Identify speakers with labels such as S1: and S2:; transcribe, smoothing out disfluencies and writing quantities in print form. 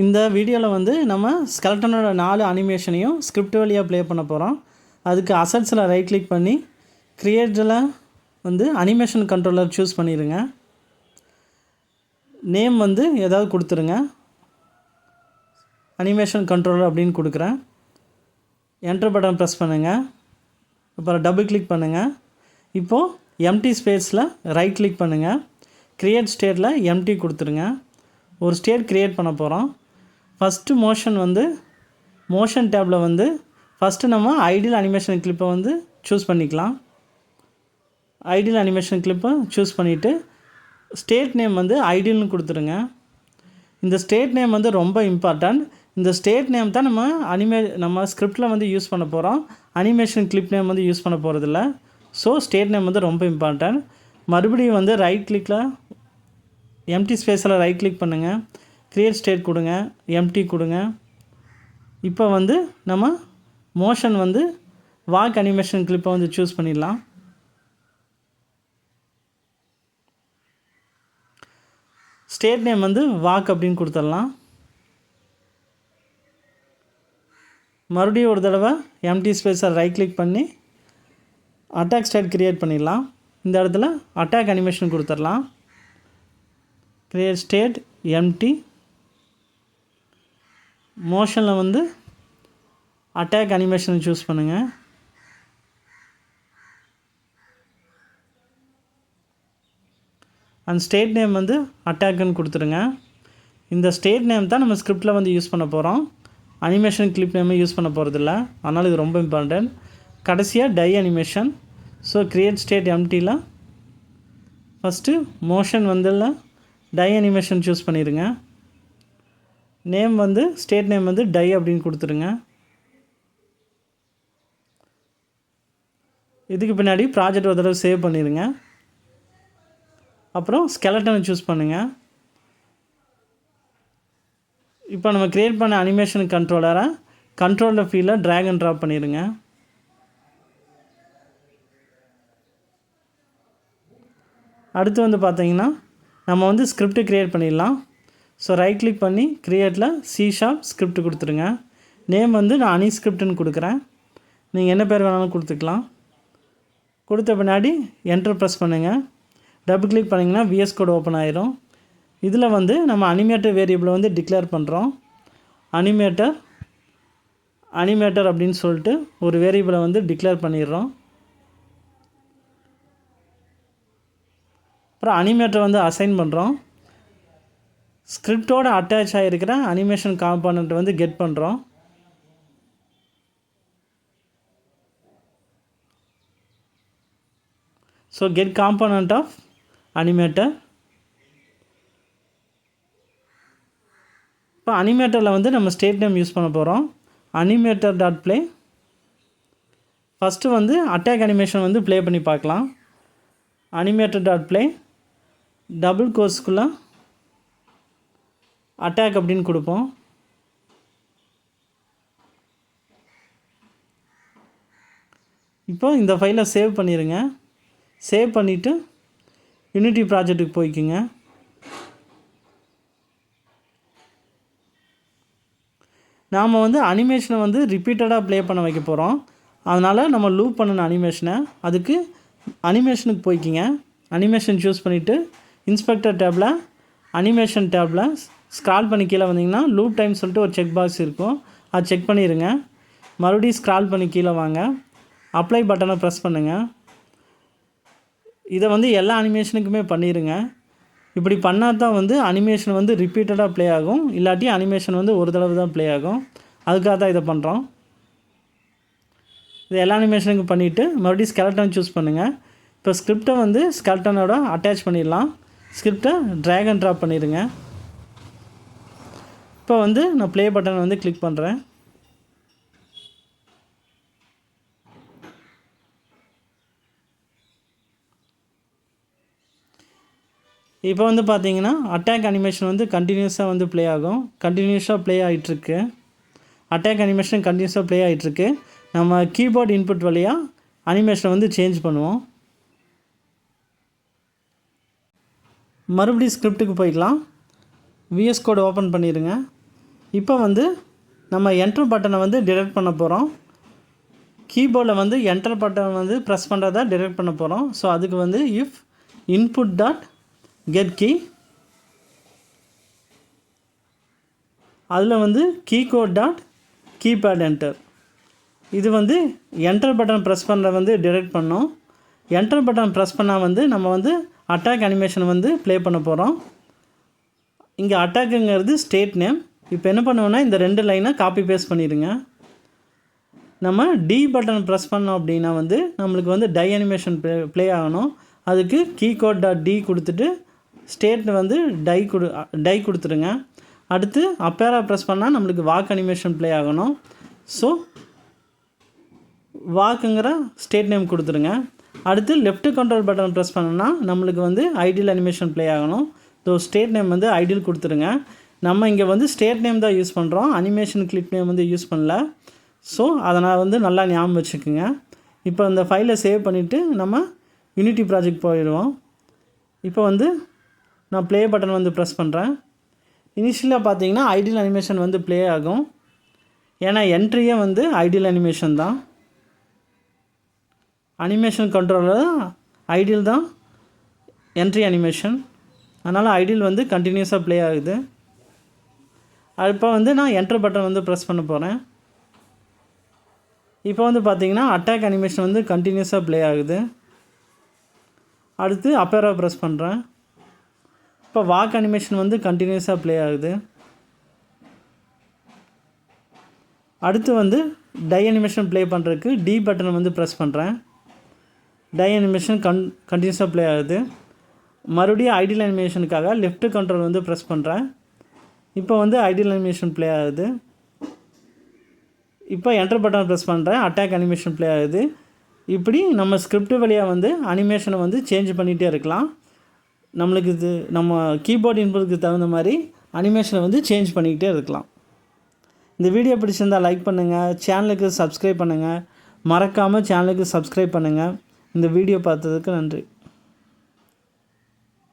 S1: இந்த வீடியோவில் வந்து நம்ம ஸ்கெலட்டனோட 4 அனிமேஷனையும் ஸ்கிரிப்ட் வழியாக ப்ளே பண்ண போகிறோம். அதுக்கு அசட்ஸில் ரைட் கிளிக் பண்ணி க்ரியேட்டில் வந்து அனிமேஷன் கண்ட்ரோலர் சூஸ் பண்ணிடுங்க. நேம் வந்து ஏதாவது கொடுத்துருங்க. அனிமேஷன் கண்ட்ரோலர் அப்படின்னு கொடுக்குறேன். என்டர் பட்டன் ப்ரெஸ் பண்ணுங்கள். அப்புறம் டபுள் கிளிக் பண்ணுங்கள். இப்போது எம்டி ஸ்பேஸில் ரைட் கிளிக் பண்ணுங்கள். க்ரியேட் ஸ்டேட்டில் எம்டி கொடுத்துருங்க. ஒரு ஸ்டேட் க்ரியேட் பண்ண போகிறோம். ஃபஸ்ட்டு மோஷன் வந்து மோஷன் டேப்பில் வந்து ஃபஸ்ட்டு நம்ம ஐடியல் அனிமேஷன் கிளிப்பை வந்து சூஸ் பண்ணிக்கலாம். ஐடியல் அனிமேஷன் கிளிப்பை சூஸ் பண்ணிவிட்டு ஸ்டேட் நேம் வந்து ஐடியல்னு கொடுத்துருங்க. இந்த ஸ்டேட் நேம் வந்து ரொம்ப இம்பார்ட்டன்ட். இந்த ஸ்டேட் நேம் தான் நம்ம ஸ்கிரிப்டில் வந்து யூஸ் பண்ண போகிறோம். அனிமேஷன் கிளிப் நேம் வந்து யூஸ் பண்ண போகிறதில்ல. ஸோ ஸ்டேட் நேம் வந்து ரொம்ப இம்பார்ட்டன்ட். மறுபடியும் வந்து ரைட் கிளிக்கில் எம்டி ஸ்பேஸில் ரைட் கிளிக் பண்ணுங்கள். க்ரியேட் ஸ்டேட் கொடுங்க. எம்டி கொடுங்க. இப்போ வந்து நம்ம மோஷன் வந்து வாக் அனிமேஷன் கிளிப்பை வந்து சூஸ் பண்ணிடலாம். ஸ்டேட் நேம் வந்து வாக் அப்படின்னு கொடுத்துடலாம். மறுபடியும் ஒரு தடவை எம்டி ஸ்பேஸை ரைட் கிளிக் பண்ணி அட்டாக் ஸ்டேட் க்ரியேட் பண்ணிடலாம். இந்த இடத்துல அட்டாக் அனிமேஷன் கொடுத்துடலாம். க்ரியேட் ஸ்டேட் எம்டி மோஷனில் வந்து அட்டாக் அனிமேஷன் சூஸ் பண்ணுங்கள். அண்ட் ஸ்டேட் நேம் வந்து அட்டாக்குன்னு கொடுத்துருங்க. இந்த ஸ்டேட் நேம் தான் நம்ம ஸ்கிரிப்டில் வந்து யூஸ் பண்ண போகிறோம். அனிமேஷன் கிளிப் நேமே யூஸ் பண்ண போகிறதில்ல. அதனால் இது ரொம்ப இம்பார்ட்டன்ட். கடைசியாக die animation. So create state எம்டியில் ஃபஸ்ட்டு மோஷன் வந்துல டை அனிமேஷன் சூஸ் பண்ணிடுங்க. நேம் வந்து ஸ்டேட் நேம் வந்து டை அப்படின்னு கொடுத்துருங்க. இதுக்கு பின்னாடி ப்ராஜெக்ட் ஒரு தடவை சேவ் பண்ணிடுங்க. அப்புறம் ஸ்கெலட்டனை சூஸ் பண்ணுங்கள். இப்போ நம்ம க்ரியேட் பண்ண அனிமேஷன் கண்ட்ரோலரை கண்ட்ரோலர் ஃபீல்டில் ட்ராக் அண்ட் ட்ராப் பண்ணிடுங்க. அடுத்து வந்து பார்த்திங்கன்னா நம்ம வந்து ஸ்கிரிப்ட் க்ரியேட் பண்ணிடலாம். ஸோ ரைட் கிளிக் பண்ணி க்ரியேட்டில் C# ஸ்கிரிப்ட் கொடுத்துருங்க. நேம் வந்து நான் அனிஸ்கிரிப்ட்னு கொடுக்குறேன். நீங்கள் என்ன பேர் வேணாலும் கொடுத்துக்கலாம். கொடுத்த பின்னாடி என்டர் ப்ரெஸ் பண்ணுங்கள். டபுள் கிளிக் பண்ணிங்கன்னா VS கோட் ஓப்பன் ஆயிரும். இதில் வந்து நம்ம அனிமேட்டர் வேரியபிளை வந்து டிக்ளேர் பண்ணுறோம். அனிமேட்டர் அப்படின்னு சொல்லிட்டு ஒரு வேரியபிளை வந்து டிக்ளேர் பண்ணிடுறோம். அப்புறம் அனிமேட்டர் வந்து அசைன் பண்ணுறோம். ஸ்கிரிப்டோடு அட்டாச் ஆகிருக்கிற அனிமேஷன் காம்பனண்ட் வந்து கெட் பண்ணுறோம். So get component of animator. இப்போ அனிமேட்டரில் வந்து நம்ம ஸ்டேட் நேம் யூஸ் பண்ண போகிறோம். Animator dot play. ஃபஸ்ட்டு வந்து அட்டாக் அனிமேஷன் வந்து ப்ளே பண்ணி பார்க்கலாம். அனிமேட்டர் டாட் ப்ளே டபுள் கோர்ஸ்க்குள்ளே அட்டாக் அப்படின்னு கொடுப்போம். இப்போ இந்த ஃபைலை சேவ் பண்ணிடுங்க. சேவ் பண்ணிவிட்டு யூனிட்டி ப்ராஜெக்ட்டுக்கு போய்க்குங்க. நாம் வந்து அனிமேஷனை வந்து ரிப்பீட்டடாக ப்ளே பண்ண வைக்க போகிறோம். அதனால் நம்ம லூப் பண்ணின அனிமேஷனை அதுக்கு அனிமேஷனுக்கு போய்க்குங்க. அனிமேஷன் சூஸ் பண்ணிவிட்டு இன்ஸ்பெக்டர் டேப்பில் அனிமேஷன் டேப்பில் ஸ்க்ரால் பண்ணி கீழே வந்தீங்கன்னா லூப் டைம் சொல்லிட்டு ஒரு செக் பாக்ஸ் இருக்கும். அது செக் பண்ணிடுங்க. மறுபடியும் ஸ்க்ரால் பண்ணி கீழே வாங்க. அப்ளை பட்டனை ப்ரெஸ் பண்ணுங்கள். இதை வந்து எல்லா அனிமேஷனுக்குமே பண்ணிடுங்க. இப்படி பண்ணால் தான் வந்து அனிமேஷன் வந்து ரிப்பீட்டடாக ப்ளே ஆகும். இல்லாட்டி அனிமேஷன் வந்து ஒரு தடவை தான் ப்ளே ஆகும். அதுக்காக தான் இதை பண்ணுறோம். இது எல்லா அனிமேஷனுக்கும் பண்ணிவிட்டு மறுபடியும் ஸ்கெலட்டன் சூஸ் பண்ணுங்கள். இப்போ ஸ்கிரிப்டை வந்து ஸ்கெலட்டனோட அட்டாச் பண்ணிடலாம். ஸ்கிரிப்டை ட்ராக் அண்ட் ட்ராப் பண்ணிடுங்க. இப்போ வந்து நான் ப்ளே பட்டன் வந்து கிளிக் பண்ணுறேன். இப்போ வந்து பார்த்தீங்கன்னா அட்டாக் அனிமேஷன் வந்து கண்டினியூஸாக வந்து ப்ளே ஆகும். கண்டினியூஸாக ப்ளே ஆகிட்டுருக்கு. அட்டாக் அனிமேஷன் கண்டினியூஸாக ப்ளே ஆகிட்டுருக்கு. நம்ம கீபோர்ட் இன்புட் வழியாக அனிமேஷனை வந்து சேஞ்ச் பண்ணுவோம். மறுபடியும் ஸ்கிரிப்டுக்கு போய்க்கலாம். VS கோட் ஓப்பன் பண்ணிடுங்க. இப்போ வந்து நம்ம என்டர் பட்டனை வந்து டிரெக்ட் பண்ண போகிறோம். கீபோர்டில் வந்து என்டர் பட்டன் வந்து ப்ரெஸ் பண்ணுறதா டிரெக்ட் பண்ண போகிறோம். ஸோ அதுக்கு வந்து if input dot get key, அதில் வந்து கீகோட் டாட் கீபேட் என்டர். இது வந்து என்டர் பட்டன் ப்ரெஸ் பண்ணுற வந்து டிரெக்ட் பண்ணோம். என்டர் பட்டன் ப்ரெஸ் பண்ணால் வந்து நம்ம வந்து அட்டாக் அனிமேஷன் வந்து ப்ளே பண்ண போகிறோம். இங்கே அட்டாக்குங்கிறது ஸ்டேட் நேம். இப்போ என்ன பண்ணுவோன்னா இந்த 2 லைனை காப்பி பேஸ்ட் பண்ணிடுங்க. நம்ம டி பட்டன் ப்ரெஸ் பண்ணோம் அப்படின்னா வந்து நம்மளுக்கு வந்து டை அனிமேஷன் ப்ளே ஆகணும். அதுக்கு கீகோட் டாட் டி கொடுத்துட்டு ஸ்டேட் வந்து டை கொடுத்துருங்க. அடுத்து அப்பேரா ப்ரெஸ் பண்ணால் நம்மளுக்கு வாக் அனிமேஷன் ப்ளே ஆகணும். ஸோ வாக்குங்கிற ஸ்டேட் நேம் கொடுத்துருங்க. அடுத்து லெஃப்ட் கண்ட்ரோல் பட்டன் ப்ரெஸ் பண்ணோன்னா நம்மளுக்கு வந்து ஐடியல் அனிமேஷன் ப்ளே ஆகணும். ஸோ ஸ்டேட் நேம் வந்து ஐடியல் கொடுத்துருங்க. நம்ம இங்கே வந்து ஸ்டேட் நேம் தான் யூஸ் பண்ணுறோம், அனிமேஷன் கிளிப் நேம் வந்து யூஸ் பண்ணல. ஸோ அதனால் வந்து நல்லா ஞாபகம் வச்சுக்கோங்க. இப்போ இந்த ஃபைலை சேவ் பண்ணிவிட்டு நம்ம யூனிட்டி ப்ராஜெக்ட் போயிடுவோம். இப்போ வந்து நான் ப்ளே பட்டன் வந்து ப்ரெஸ் பண்ணுறேன். இனிஷியலாக பார்த்தீங்கன்னா ஐடியல் அனிமேஷன் வந்து ப்ளே ஆகும். ஏன்னா என்ட்ரியே வந்து ஐடியல் அனிமேஷன் தான். அனிமேஷன் கண்ட்ரோலில் ஐடியல் தான் என்ட்ரி அனிமேஷன். அதனால் ஐடியல் வந்து கண்டினியூஸாக ப்ளே ஆகுது. இப்போ வந்து நான் என்டர் பட்டன் வந்து ப்ரெஸ் பண்ண போகிறேன். இப்போ வந்து பார்த்திங்கன்னா அட்டாக் அனிமேஷன் வந்து கண்டினியூஸாக ப்ளே ஆகுது. அடுத்து அப்பேரா ப்ரெஸ் பண்ணுறேன். இப்போ வாக் அனிமேஷன் வந்து கண்டினியூஸாக ப்ளே ஆகுது. அடுத்து வந்து டை அனிமேஷன் ப்ளே பண்ணுறதுக்கு டி பட்டனை வந்து ப்ரெஸ் பண்ணுறேன். டை அனிமேஷன் கண்டினியூஸாக ப்ளே ஆகுது. மறுபடியும் ஐடியல் அனிமேஷனுக்காக லெஃப்ட் கண்ட்ரோல் வந்து ப்ரெஸ் பண்ணுறேன். இப்போ வந்து ஐடியல் அனிமேஷன் ப்ளே ஆகுது. இப்போ என்டர் பட்டன் ப்ரெஸ் பண்ணுறேன், அட்டாக் அனிமேஷன் ப்ளே ஆகுது. இப்படி நம்ம ஸ்கிரிப்ட் வழியாக வந்து அனிமேஷனை வந்து சேஞ்ச் பண்ணிகிட்டே இருக்கலாம். நம்மளுக்கு இது நம்ம கீபோர்ட் இன்புட்டுக்கு தகுந்த மாதிரி அனிமேஷனை வந்து சேஞ்ச் பண்ணிக்கிட்டே இருக்கலாம். இந்த வீடியோ பிடிச்சிருந்தால் லைக் பண்ணுங்கள், சேனலுக்கு சப்ஸ்கிரைப் பண்ணுங்கள். மறக்காமல் சேனலுக்கு சப்ஸ்கிரைப் பண்ணுங்கள். இந்த வீடியோ பார்த்ததுக்கு நன்றி.